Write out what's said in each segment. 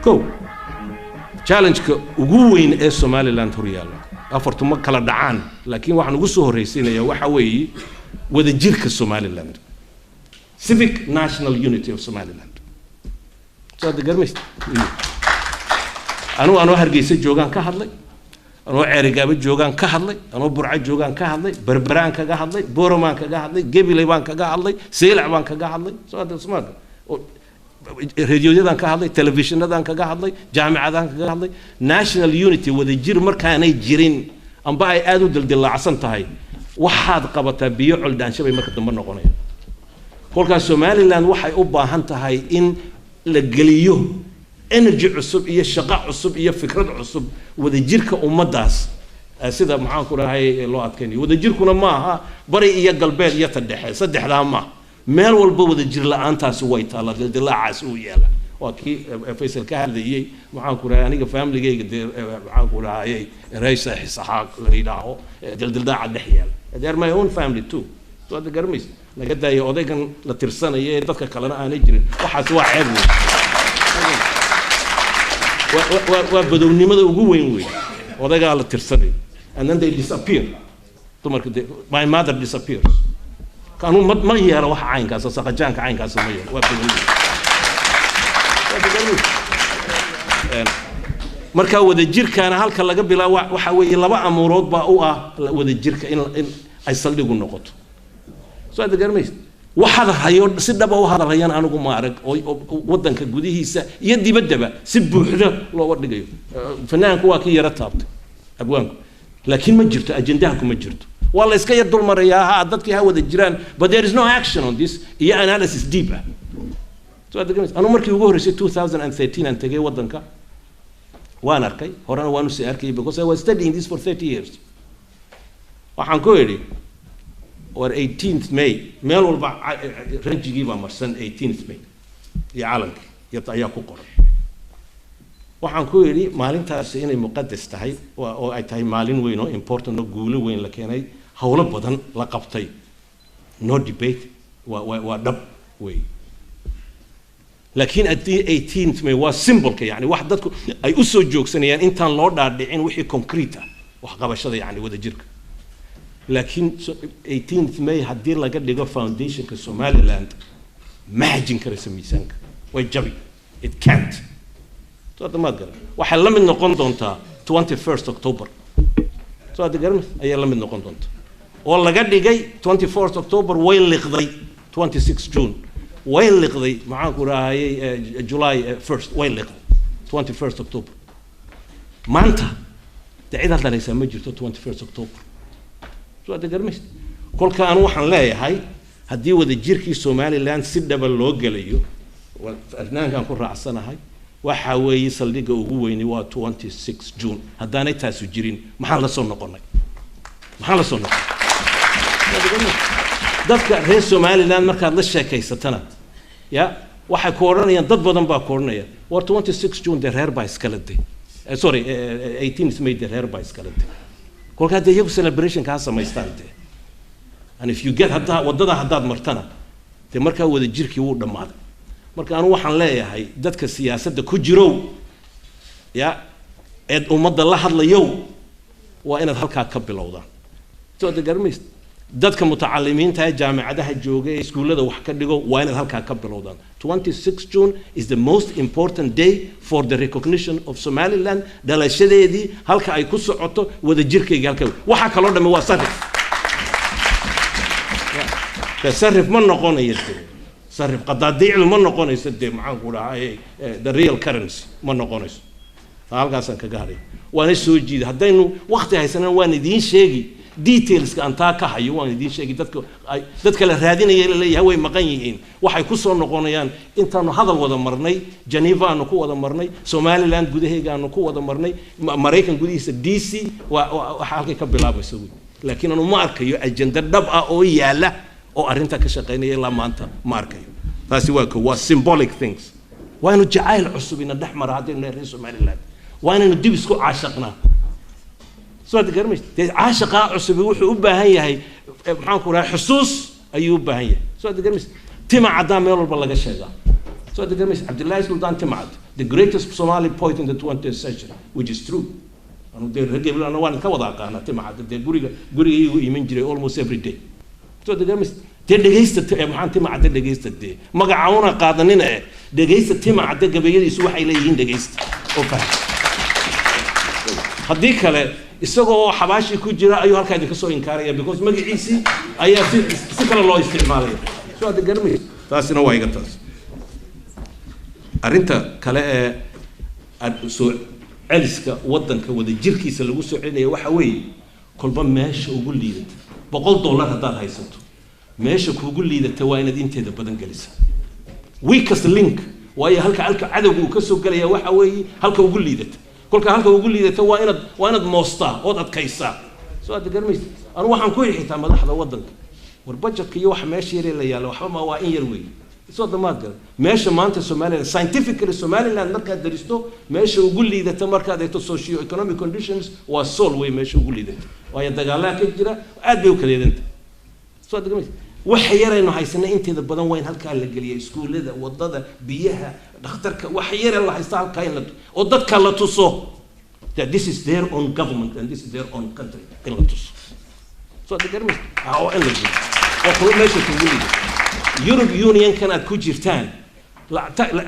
كو challenge كوجوين إيه سوماليلاند هريال أفرتم كلا دعان لكن واحد نقصه الرئيسين يا وحوي وذا جيرك سوماليلاند civic national unity of Somaliland so the garmist أنا هرجيس جوجان كهذلي أنا عرقاب جوجان كهذلي أنا برع جوجان كهذلي بربران كهذلي بورمان كهذلي جبليبان كهذلي سيلعبان كهذلي so هذا سمعت راديو دان كهذلي تلفزيون دان كهذلي جامعة دان كهذلي national unity وذا جير مركاني جيرين أم باي أدو دل عصن تهاي واحد قبته بيعول دان شبي مركز دمر نقونيه كل كان سوماليلاند waxay u baahan tahay in la galiyo energy cusub iyo shaqo cusub iyo fikrad cusub wada jirka ummadaas sida maxaan ku rahay loo adkeeyo wada jirkuna ma aha bari iyo galbeed iyo tadhexe saddexda ma meel walba wada jir la'aantaas way taala dilaacaas uu yeela waa kii Faisal ka hadlayay maxaan ku rahay aniga family-gayga maxaan ku rahay Raisa Isaaq la yiraahdo dildilaaca dhexyaal they are my own family too so the garmis laga daayo odaygan la tirsanayay dadka kalena aanay jirin waxaas waa ceeb waa badownimada ugu weyn weey odayga la tirsanay and then they disappear dumarka my mother disappears kaanu ma yeero wax caynkaas saqajaanka caynkaas ma yeero waa badownimada marka wada jirkaana halka laga bilaabo waxa weeye laba amuurood baa u ah wada jirka in ay saldhigu noqoto so هذا قرميس واحد هيون سيدا بوا هذا الهيان أنا قم أعرق ودن كجوديهيسا يدي بدبا سبوا حدا الله ورد جيو فنان كواكي يرتبط أبوانك لكن ما جرت أجندهكم ما جرت والله إسكا يدور مرة يا عدتك هوا الجيران but there is no action on this هي analysis deeper so هذا قرميس أنا مركي وجوه رسي 2013 أنت جاي ودن كا وأنا أركي هرانا وأنا سأركي because I was studying this for 30 years وحنكويري or 18th May meel walba ranjigii baa marsan 18th May iyo calanka iyo ayaa ku qoran waxaan ku yiri maalintaas inay muqaddas tahay oo ay tahay maalin weyn oo important oo guulo weyn la keenay hawlo badan la qabtay no debate waa dhab way laakiin at the 18th May waa symbolka yani wax dadku ay u soo joogsanayaan intaan loo dhaadhicin wixii concrete ah wax qabashada yani wada jirka لكن 18th May هدير لقى دقة foundation كسوماليلاند ما هجين كرسم ميسانك ويجبي it can't هذا ما قال وحلا من نقطة 21st October هذا قرمث أي لا من نقطة والله قد جاي 21st October وين لقضي 26 June وين لقضي معاك وراي July 1st وين لقضي 21st October ما أنت تعيد هذا ليس مجرد 21st October so هذا قرمست كل كان وحن لا يهاي هدي وذا جيركي سوماليلاند سيدا باللو قليو والفنان كان كل رأسنا هاي وحاوي يصلي هو يني 26 جون هداني تاسو جيرين محل صنع قرني محل صنع دفك هي سوماليلاند مركز للشيء كيستنا يا واحد كورنيا ضد بدن باكورنيا و 26 جون der her by skeleton sorry 18th May der her by skeleton كل هذا يجوا celebration كاسة ما يستانته and if you get هذا وضده هذا مرتنا تمرك هو ذا جيركي ورد ما هذا مرك أنا وحن لا يا هاي دتك السياسة ده كجرو يا إد ومضى الله هذا اليوم وأنا ذهلك أكبر الأوضاع تو هذا قرميس دتك متعلمين تاع جامعة ده الجوجة سكول ده وحكي لقوا وأنا ذهلك أكبر الأوضاع 26 June is the most important day for the recognition of Somaliland ده الشيء دي هلك أيكوس عطو وذا جيركي قال كذا وحكى الله ده مواسرف تصرف من نقون يسدي صرف قد ضيع من نقون يسدي معاه ولا هاي the real currency من نقون يسدي هالك أصلا كجاري وأنا سوجي هذا إنه وقت هاي سنة وأنا دين شيء details كأنتا كحيوان دين شيء دتك الرادين يلي هو مقينين وحيكسر نقونيان أنت إنه هذا الوضع مرني جنيفا إنه كو وضع مرني سوماليلاند جوده هيجا إنه كو وضع مرني أمريكان جوده يس DC وحاجة كبلا بيسوي لكن أنا ما أركيو الجندر دبأ أو يلا أو أرنتا كشقيني يلا ما أنت ما أركيو فسواك هو symbolic things وإنه جعل عصبين الدحمر هذا الناس سوماليلاند وإنه ندبسكو عاشقنا سؤال تكرمش عاشق عصبي وحي أباهي هاي معاكم راح حسوس أيوب باهي سؤال تكرمش تمع عدام يلا بالله قشة سؤال تكرمش عبد الله سلطان تمعد the greatest Somali poet in the 20th century, which is true. And they regular no one kawadaka tima de guriga igu iman jiray almost every day. So the gamis de dhageysta maxaan tima cad dhageysta de magacaawna qaadanina dhageysta tima cad gabayadiisu waxay leeyihiin dhageysta oo faham. Haddii kale isagoo xabaashi ku jira ayuu halka idin ka soo inkaaraya because magaciisi ayaa si kale loo isticmaalaya. So the gamis taasina waa iga taas. Arinta kale ee soo celiska wadanka wada jirkiisa lagu soo celinayo waxa weeye kolba meesha ugu liidata $100 hadaad haysato meesha kuugu liidata waa inaad inteeda badan gelisaa. Weakest link waayo halka cadawgu uu ka soo galaya waxa weeye halka ugu liidata. Kolka halka ugu liidata waa inaad moostaa oo adkaysaa. Soo aad garmaysid anu waxaan ku xitaa madaxda wadanka war budgetka iyo wax meesha yar la yaalo waxba ma waa in yar weey. Soo damaad gal meesha maanta Somaliland scientifically Somaliland marka daristo meesha ugu liidata marka ay to socio economic conditions waa soul way meesha ugu liidata waayo dagaalada ka jira aad bay u kala yeedanta. Soo dagmay wax yarayno haysana inteeda badan waa in halka la galiyo iskuulada wadada biyaha dhakhtarka wax yar la haysta halka in oo dadka la tuso that this is their own government and this is their own country in la tuso. Soo dagmay oo in la oo meesha ugu liidata Europe Union cannot ku jirtaan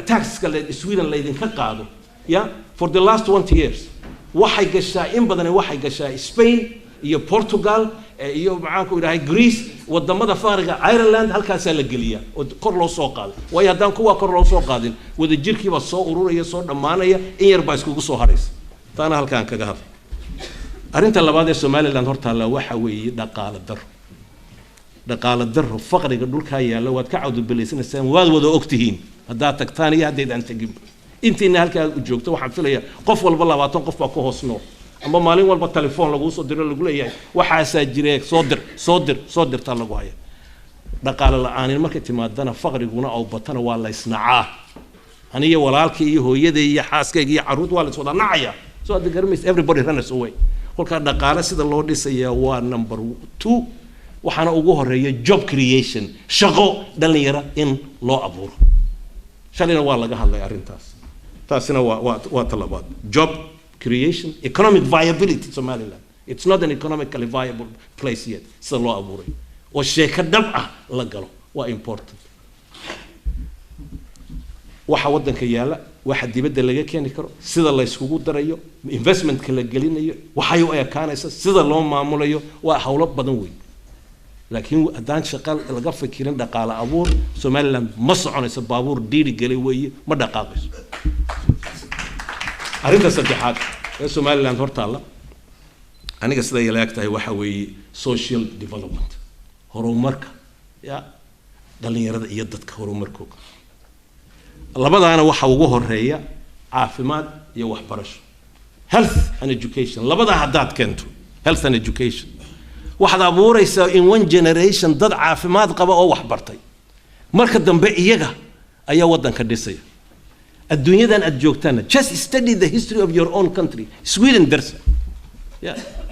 tax kale Sweden la idin ka qaado yeah for the last 20 years waxay gashaa in badan waxay gashaa Spain iyo Portugal iyo maxaan ku ilaahay Greece wadamada faariga Ireland halkaas la galiya oo kor loo soo qaado way hadaan kuwa kor loo soo qaadin wada jirkiiba soo ururaya soo dhamaanaya in yar baa iskugu soo haraysa taana halkaan kaga hadlay. Arinta labaad ee Somaliland horta la waxa weeye dhaqaale daro faqriga dhulka yaala waad ka cawd bilaysanaysan waad wada ogtihiin hadaa tagtaan iyo hadeedan tagin intiina halka u joogto waxaan filayaa qof walba 20 qof baa ku hoosno ama maalin walba telefoon lagu soo diro lagu leeyahay waxa jirey soo dir ta lagu haya dhaqaale la'aan markay timaadana faqriguna oo batana waa la isnacaa aniga walaalkii iyo hooyaday iyo xaaskayga iyo caruurta waa la soo nacaya so aad garmays everybody runs away kolka dhaqaale sida loo dhisaya waa number 2 waxaana ugu horeeya job creation shaqo dhalinyaro in loo abuuro shalina waa laga hadlay arintaas taasina waa talabaad job creation economic viability Somaliland it's not an economically viable place yet so loo abuuray oo sheeka dhab ah la galo waa important waxa wadanka yaala waxa dibadda laga keeni karo sida la iskugu darayo investment kala gelinayo waxa ay ekaanaysa sida loo maamulayo waa hawlo badan weyn laakiin hadaan shaqal laga fikirin dhaqaale abuur Somaliland ma soconayso baabuur dhiiri galay weeye ma dhaqaaqayso. Arinta saddexaad ee Somaliland hortaala aniga sida ay leegtahay waxa weeye social development horumarka ya dhalinyarada iyo dadka horumarkooda labadaana waxa ugu horeeya caafimaad iyo waxbarasho health and education labada hadaad keento health and education waxaad abuuraysaa in one generation dad caafimaad qaba oo wax bartay marka dambe iyaga ayaa wadanka dhisaya adduunyadan aad joogtaan just study the history of your own country Sweden darsa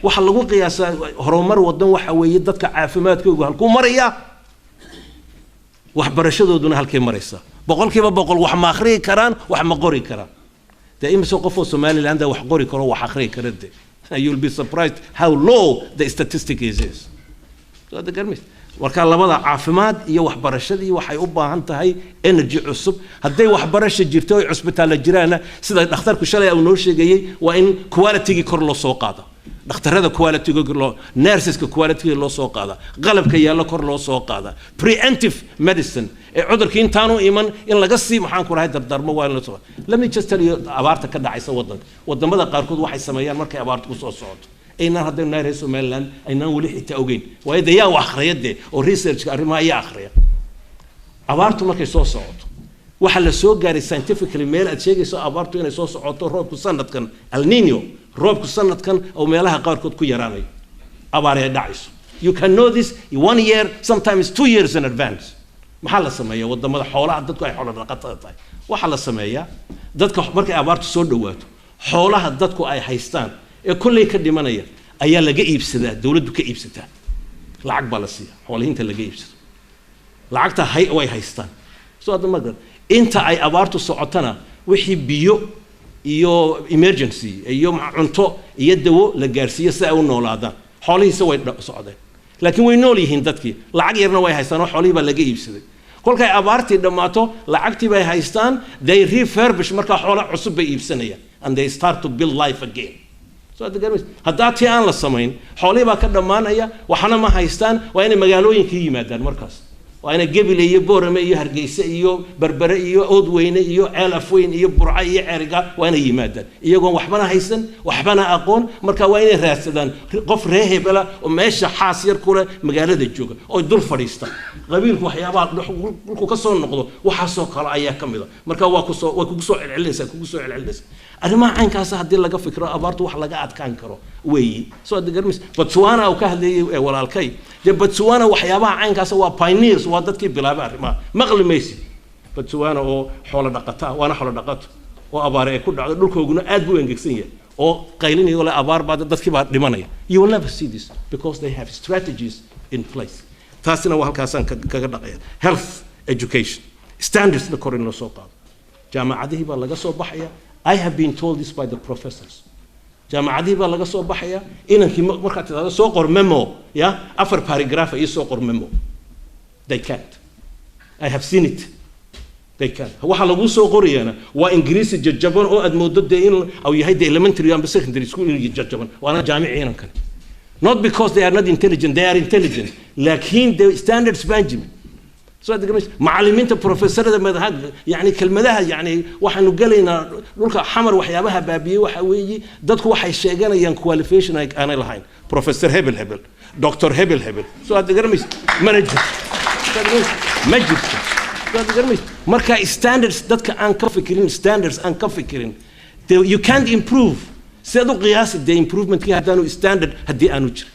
waxa lagu qiyaasaa horumar wadan waxa weeye dadka caafimaadkooda halku maraya waxbarashadooduna halkay maraysaa boqolkiiba boqol wax ma akhriin karaan wax ma qori karaan imso qof oo Somaliland wax qori karo wax akhriin karade you'll be surprised how low the statistic is so the garmis warka labada caafimaad iyo waxbarashadii waxay u baahan tahay energy cusub haday waxbarasho jirto oo cusbitaal jiraana sida dhakhtarku shalay uu noo sheegay waa in quality kor loo soo qaado dhakhtarada quality loo nurseska quality loo soo qaado qalabka yaala kor loo soo qaado preemptive medicine ee cudurka intaanu iman in laga sii maxaan ku rahay dardarmo waa la soo let me just tell you abaarta ka dhacaysa wadamada qaar kood waxay sameeyaan markay abaartu ku soo socoto aynaan hadda nahay Somaliland aynaan wali xitaa ogeyn waa idayaa wax akhriyade oo research arrimaha ay akhriya abaartu markay soo socoto waxa la soo gaaray scientifically meel aad sheegayso abaartu inay soo socoto roobku sanadkan El Niño roobku sanadkan oo meelaha qaar kood ku yaraanay abaar ay dhacayso you can know this 1 year sometimes 2 years in advance maxaa la sameeyaa wadamada xoolaha dadku ay xoolo dhaqatada tahay waxa la sameeyaa dadka markay abaartu soo dhawaato xoolaha dadku ay haystaan ee kulay ka dhimanaya ayaa laga iibsadaa dawladdu ka iibsataa lacag baa la siiyaa xoolahinta laga iibsado lacagta way haystaan soo hadda magar inta ay abaartu socotana wixii biyo iyo emergency iyo cunto iyo dawo la gaarsiiyo si ay u noolaadaan xoolihiisa way socdeen laakiin way nool yihiin dadkii lacag yarna way haystaan oo xoolihii baa laga iibsaday kolkay abaartii dhammaato lacagtii bay haystaan they refurbish markaa xoolo cusub bay iibsanayaan and they start to build life again so haddaa tii aan la samayn xoolihii baa ka dhammaanaya waxna ma haystaan waa inay magaalooyinka yimaadaan markaas waa inay Gebile iyo Boorame iyo Hargeysa iyo Berbere iyo Oodweyne iyo Ceel Afweyn iyo Burco iyo Ceeriga waa inay yimaadaan iyagoon waxbana haysan waxbana aqoon marka waa inay raadsadaan qof reer hebela oo meesha xaas yar kule magaalada jooga oo dul fadhiista qabiilku waxyaabaha dhulku ka soo noqdo waxa soo kala ayaa kamid ah marka waa kugu soo celcelinaysa arrimaha caynkaas haddii laga fikro abaartu wax laga adkaan karo weeyi soo degarmis Botswana oo ka hadlayay walaalkay Botswana waxyaabaha caynkaas waa pioneers waa dadkii bilaabay arrimaha maqlimaysi Botswana oo xoolo dhaqata waana xoolo dhaqato oo abaar ay ku dhacdo dhulkooguna aad buu engegsan yahay oo qaylinayo la abaar baad dadkii baa dhimanaya you will never see this because they have strategies in place taasina waa halkaasaan kaga dhaqaya health education standards la korin loo soo qaado jaamacadihii baa laga soo baxaya I have been told this by the professors. jaamacadihii baa laga soo baxaya inankii markaad tidhaahdo soo qor memo ya 4 paragraph iyo soo qor memo they can't I have seen it they can't waxa lagu soo qoriyana waa ingiriisi jajaban oo aad moodo in aw yahay elementary and secondary school in jajaban waana jaamici inankan not because they are not intelligent they are intelligent laakiin the standards benjamin soo degamaysa macallimiinta professorada madahad yani kelmadaha yani waxaanu galeynaa dhulka xamar waxyaabaha baabiyay waxa weeyi dadku waxay sheeganayaan qualification ay aan lahayn professor hebel doctor hebel soo degamaysa manager ma jirto soo degamaysa marka standards dadka aan ka fikirin standards aan ka fikirin you can't improve sidoo qiyaasi the improvement ki hadanu standard hadii aanu jirin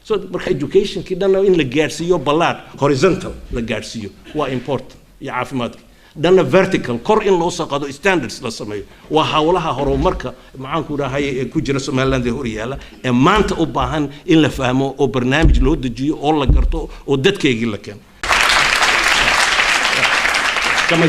so marka education ki dhanna in la gaarsiiyo ballad horizontal la gaarsiiyo waa important iyo caafimaadka dhanna vertical kor in loo saqado standards la sameeyo waa hawlaha horumarka maxaan ku rahay ee ku jira Soomaaliland ee horyaala ee maanta u baahan in la fahmo oo barnaamij loo dejiyo oo la garto oo dadkeegii la keeno kama